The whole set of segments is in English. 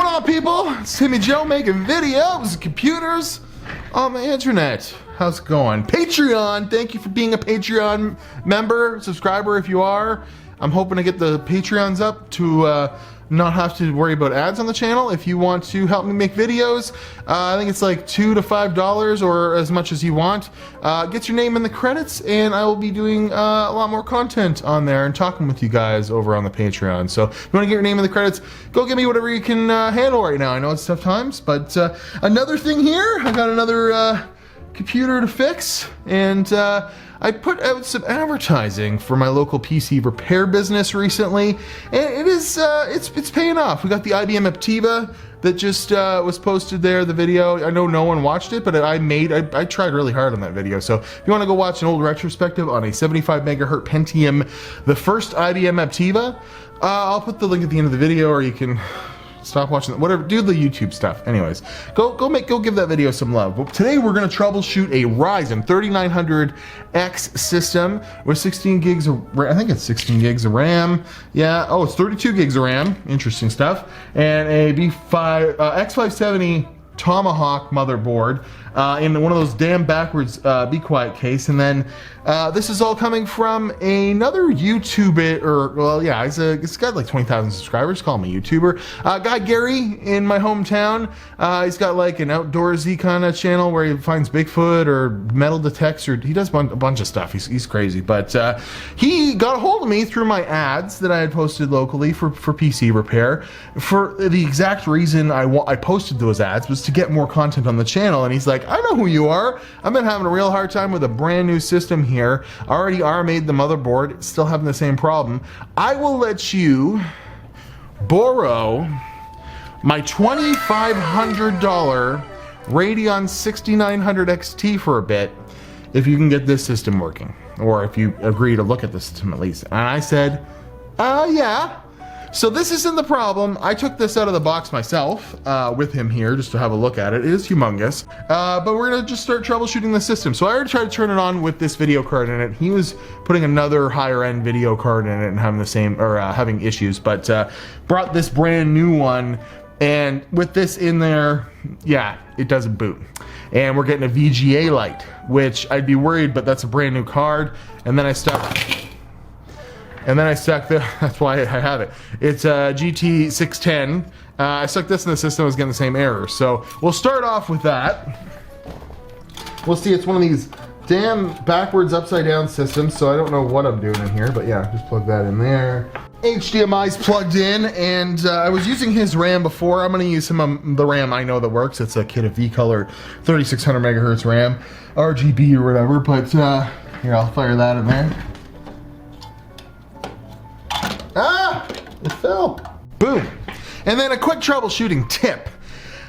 going on, people? It's Timmy Joe making videos, computers on the internet. How's it going? Patreon, thank you for being a Patreon member, subscriber if you are. I'm hoping to get the Patreons up to not have to worry about ads on the channel. If you want to help me make videos, I think it's like $2 to $5 or as much as you want. Get your name in the credits and I will be doing a lot more content on there and talking with you guys over on the Patreon. So if you want to get your name in the credits, go get me whatever you can handle right now. I know it's tough times, but another thing here, I got another computer to fix, and I put out some advertising for my local PC repair business recently, and it is it's paying off. We got the IBM Aptiva that just was posted there, the video. I know no one watched it, but I tried really hard on that video. So if you want to go watch an old retrospective on a 75 megahertz Pentium, the first IBM Aptiva, I'll put the link at the end of the video, or you can stop watching, whatever, do the YouTube stuff. Anyways, go give that video some love. Well, today we're gonna troubleshoot a Ryzen 3900X system with 16 gigs of RAM. I think it's 16 gigs of RAM. Yeah, oh, it's 32 gigs of RAM. Interesting stuff. And a x570 Tomahawk motherboard in one of those damn backwards be quiet case. And then this is all coming from another YouTuber, or well, yeah, he's got like 20,000 subscribers. Call him a YouTuber. Guy Gary in my hometown. He's got like an outdoorsy kind of channel where he finds Bigfoot or metal detects, or he does a bunch of stuff. He's crazy, but he got a hold of me through my ads that I had posted locally for PC repair. For the exact reason I posted those ads was to get more content on the channel, and he's like, I know who you are. I've been having a real hard time with a brand new system here. Already made the motherboard, still having the same problem. I will let you borrow my $2,500 Radeon 6900 XT for a bit if you can get this system working, or if you agree to look at the system at least. And I said, yeah. So this isn't the problem. I took this out of the box myself with him here just to have a look at it. It is humongous, but we're gonna just start troubleshooting the system. So I already tried to turn it on with this video card in it. He was putting another higher end video card in it and having the same, or having issues, but brought this brand new one, and with this in there, yeah, it doesn't boot. And we're getting a VGA light, which I'd be worried, but that's a brand new card. And then I stuck the, that's why I have it. It's a GT610. I stuck this in the system, I was getting the same error. So we'll start off with that. We'll see, it's one of these damn backwards upside down systems, so I don't know what I'm doing in here, but yeah, just plug that in there. HDMI's plugged in, and I was using his RAM before. I'm gonna use the RAM I know that works. It's a kit of V-Color 3600 megahertz RAM, RGB or whatever, but here, I'll fire that in there. Ah, it fell. Boom. And then a quick troubleshooting tip.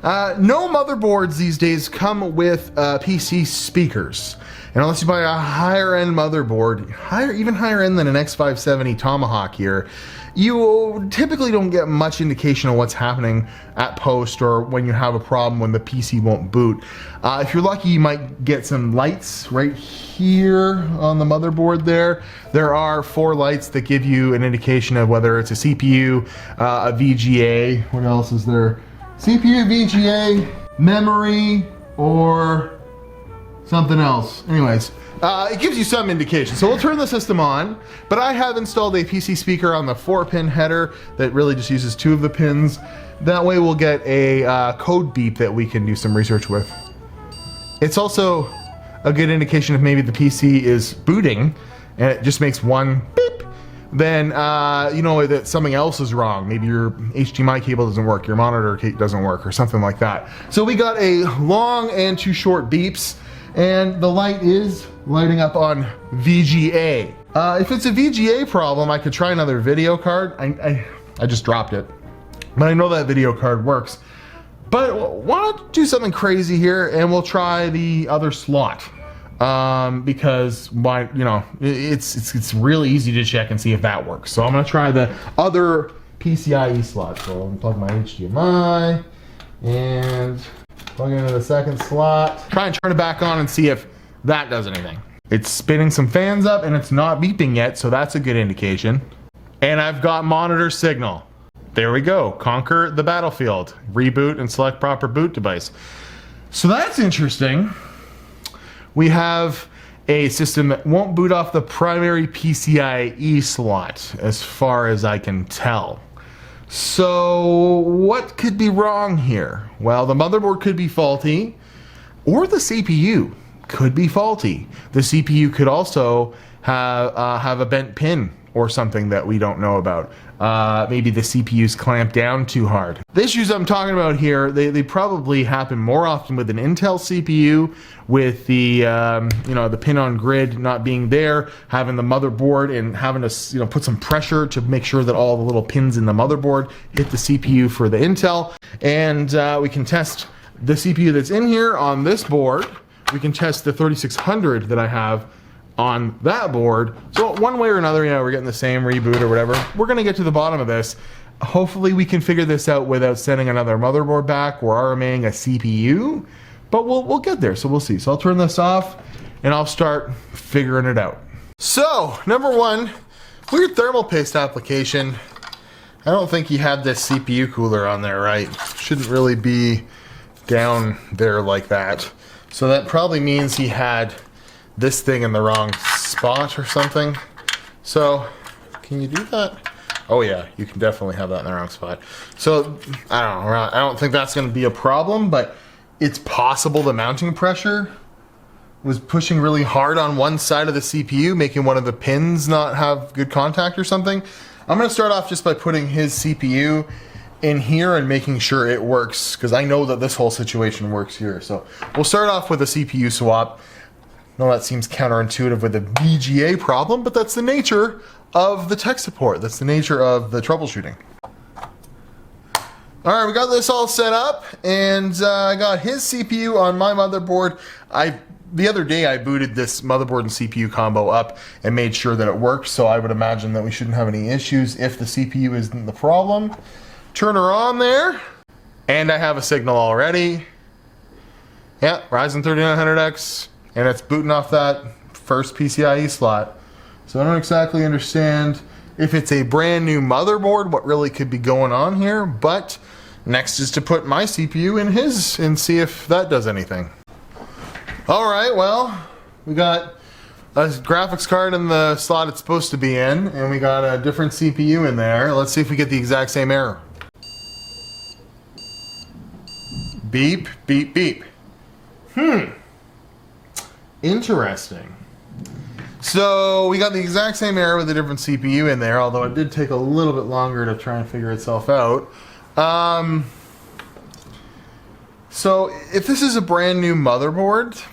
No motherboards these days come with PC speakers. And unless you buy a higher end motherboard, even higher end than an x570 Tomahawk here, you typically don't get much indication of what's happening at post or when you have a problem when the PC won't boot. If you're lucky, you might get some lights right here on the motherboard there. There are 4 lights that give you an indication of whether it's a CPU, a VGA, what else is there? CPU, VGA, memory, or something else. Anyways, it gives you some indication. So we'll turn the system on, but I have installed a PC speaker on the 4-pin header that really just uses 2 of the pins. That way we'll get a code beep that we can do some research with. It's also a good indication if maybe the PC is booting and it just makes one beep, then you know that something else is wrong. Maybe your HDMI cable doesn't work, your monitor doesn't work, or something like that. So we got a long and 2 short beeps, and the light is lighting up on VGA. If it's a VGA problem, I could try another video card. I just dropped it, but I know that video card works. But why not do something crazy here, and we'll try the other slot, because why? You know, it's really easy to check and see if that works. So I'm gonna try the other PCIe slot. So I'm gonna plug my HDMI and plug into the second slot. Try and turn it back on and see if that does anything. It's spinning some fans up and it's not beeping yet, so that's a good indication. And I've got monitor signal. There we go. Conquer the battlefield. Reboot and select proper boot device. So that's interesting. We have a system that won't boot off the primary PCIe slot, as far as I can tell. So what could be wrong here? Well, the motherboard could be faulty, or the CPU could be faulty. The CPU could also have a bent pin or something that we don't know about. Maybe the CPU's clamped down too hard. The issues I'm talking about here, they probably happen more often with an Intel CPU, with the the pin on grid not being there, having the motherboard and having to put some pressure to make sure that all the little pins in the motherboard hit the CPU for the Intel. And we can test the CPU that's in here on this board. We can test the 3600 that I have on that board. So one way or another, we're getting the same reboot or whatever. We're gonna get to the bottom of this. Hopefully we can figure this out without sending another motherboard back or RMAing a CPU, but we'll get there, so we'll see. So I'll turn this off and I'll start figuring it out. So, number one, weird thermal paste application. I don't think he had this CPU cooler on there, right? Shouldn't really be down there like that. So that probably means he had this thing in the wrong spot or something. So, can you do that? Oh yeah, you can definitely have that in the wrong spot. So, I don't know, I don't think that's gonna be a problem, but it's possible the mounting pressure was pushing really hard on one side of the CPU, making one of the pins not have good contact or something. I'm gonna start off just by putting his CPU in here and making sure it works, because I know that this whole situation works here. So, we'll start off with a CPU swap. I know that seems counterintuitive with a VGA problem, but that's the nature of the tech support. That's the nature of the troubleshooting. All right, we got this all set up, and I got his CPU on my motherboard. The other day I booted this motherboard and CPU combo up and made sure that it worked, so I would imagine that we shouldn't have any issues if the CPU isn't the problem. Turn her on there, and I have a signal already. Yeah, Ryzen 3900X. And it's booting off that first PCIe slot. So I don't exactly understand if it's a brand new motherboard, what really could be going on here, but next is to put my CPU in his and see if that does anything. All right, well, we got a graphics card in the slot it's supposed to be in, and we got a different CPU in there. Let's see if we get the exact same error. Beep, beep, beep. Interesting. So we got the exact same error with a different CPU in there, although it did take a little bit longer to try and figure itself out. So if this is a brand new motherboard,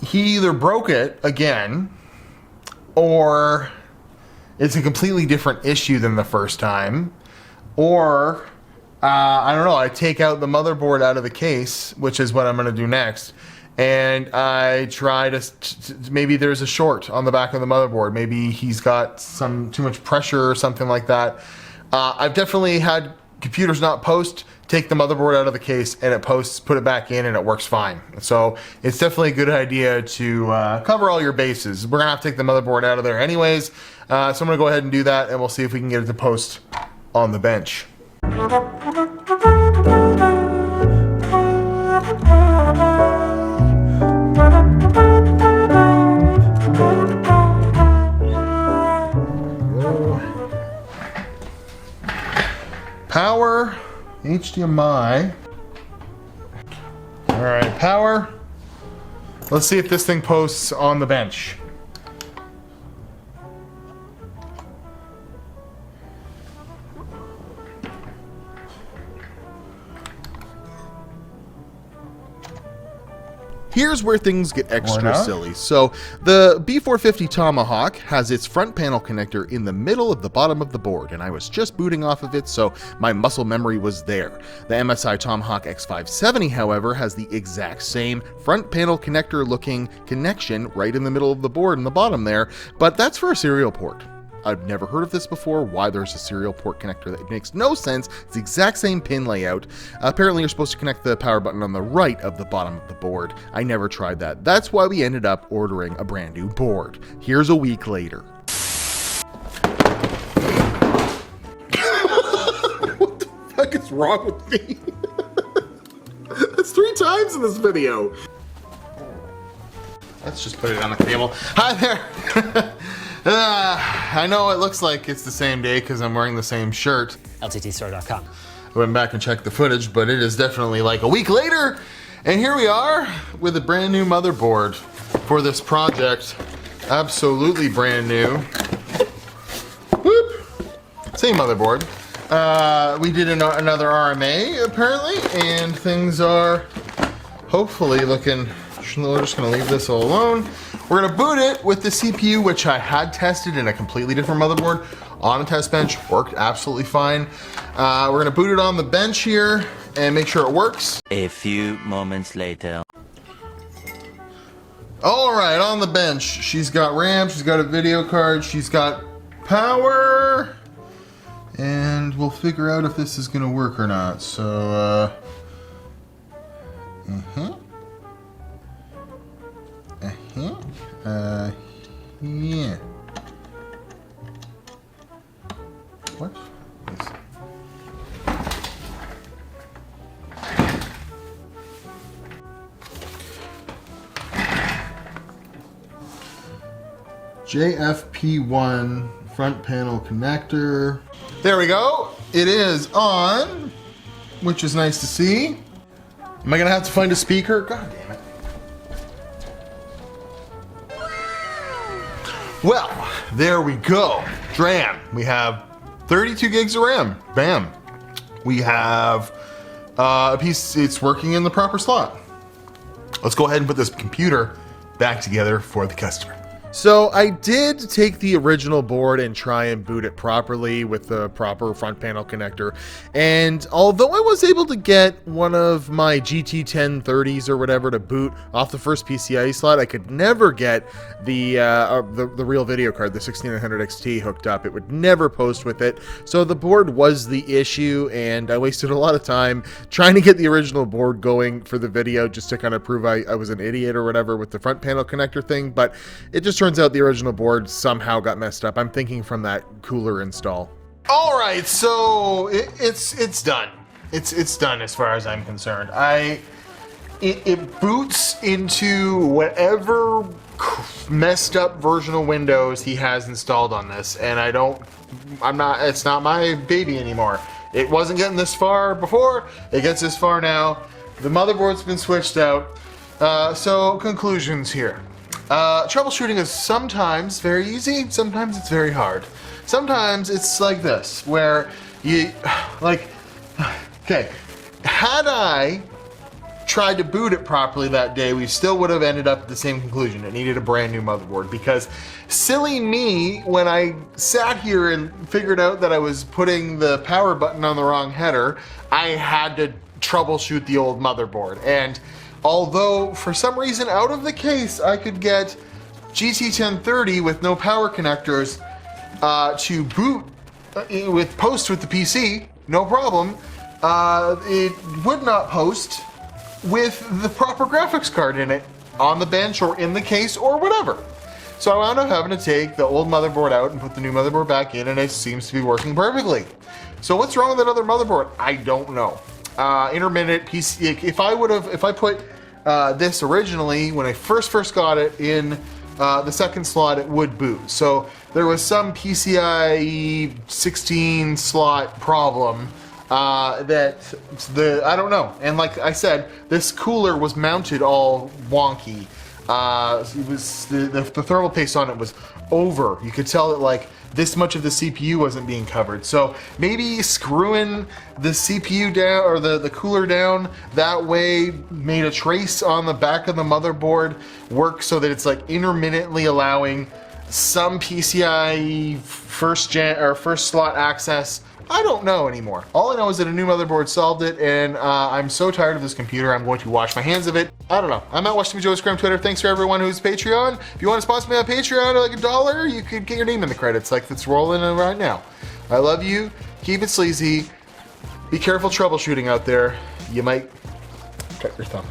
he either broke it again, or it's a completely different issue than the first time, or I don't know, I take out the motherboard out of the case, which is what I'm going to do next. And I try to, maybe there's a short on the back of the motherboard. Maybe he's got too much pressure or something like that. I've definitely had computers not post, take the motherboard out of the case, and it posts, put it back in, and it works fine. So it's definitely a good idea to cover all your bases. We're gonna have to take the motherboard out of there anyways. So I'm gonna go ahead and do that, and we'll see if we can get it to post on the bench. Power, HDMI. All right, power. Let's see if this thing posts on the bench. Here's where things get extra silly. So the B450 Tomahawk has its front panel connector in the middle of the bottom of the board, and I was just booting off of it, so my muscle memory was there. The MSI Tomahawk x570, however, has the exact same front panel connector looking connection right in the middle of the board in the bottom there, but that's for a serial port. I've never heard of this before, why there's a serial port connector. That makes no sense. It's the exact same pin layout. Apparently you're supposed to connect the power button on the right of the bottom of the board. I never tried that. That's why we ended up ordering a brand new board. Here's a week later. is wrong with me? That's 3 times in this video. Let's just put it on the table. Hi there. I know it looks like it's the same day because I'm wearing the same shirt. LTTstore.com. I went back and checked the footage, but it is definitely like a week later. And here we are with a brand new motherboard for this project. Absolutely brand new. Whoop. Same motherboard. We did another RMA apparently, and things are hopefully looking. We're just gonna leave this all alone. We're gonna boot it with the CPU, which I had tested in a completely different motherboard on a test bench. Worked absolutely fine. We're gonna boot it on the bench here and make sure it works. A few moments later. All right, on the bench, she's got RAM, she's got a video card, she's got power, and we'll figure out if this is gonna work or not. So, yeah. What? JFP1 front panel connector. There we go. It is on, which is nice to see. Am I gonna have to find a speaker? God damn it. Well, there we go. DRAM. We have 32 gigs of RAM. Bam. We have a piece, it's working in the proper slot. Let's go ahead and put this computer back together for the customer. So I did take the original board and try and boot it properly with the proper front panel connector. And although I was able to get one of my GT 1030s or whatever to boot off the first PCIe slot, I could never get the real video card, the 6900 XT hooked up. It would never post with it. So the board was the issue, and I wasted a lot of time trying to get the original board going for the video just to kind of prove I was an idiot or whatever with the front panel connector thing. But it just turns out the original board somehow got messed up. I'm thinking from that cooler install. All right, so it's done. It's done as far as I'm concerned. It boots into whatever messed up version of Windows he has installed on this, and it's not my baby anymore. It wasn't getting this far before. It gets this far now. The motherboard's been switched out. So conclusions here. Troubleshooting is sometimes very easy, sometimes it's very hard. Sometimes it's like this, where you, like, okay, had I tried to boot it properly that day, we still would have ended up at the same conclusion. It needed a brand new motherboard, because silly me, when I sat here and figured out that I was putting the power button on the wrong header, I had to troubleshoot the old motherboard. And although, for some reason, out of the case, I could get GT 1030 with no power connectors to boot with post with the PC, no problem. It would not post with the proper graphics card in it on the bench or in the case or whatever. So I wound up having to take the old motherboard out and put the new motherboard back in, and it seems to be working perfectly. So what's wrong with that other motherboard? I don't know. Intermittent PC. If I put this originally, when I first got it in the second slot, it would boot. So there was some PCIe 16 slot problem I don't know. And like I said, this cooler was mounted all wonky. It was the thermal paste on it was over. You could tell that like this much of the CPU wasn't being covered. So maybe screwing the CPU down, or the cooler down that way, made a trace on the back of the motherboard work so that it's like intermittently allowing some PCIe first slot access. I don't know anymore. All I know is that a new motherboard solved it, and I'm so tired of this computer, I'm going to wash my hands of it. I don't know. I'm at WatchTimmyJoe's Twitter. Thanks for everyone who's Patreon. If you want to sponsor me on Patreon at like $1, you could get your name in the credits like it's rolling in right now. I love you. Keep it sleazy. Be careful troubleshooting out there. You might cut your thumb.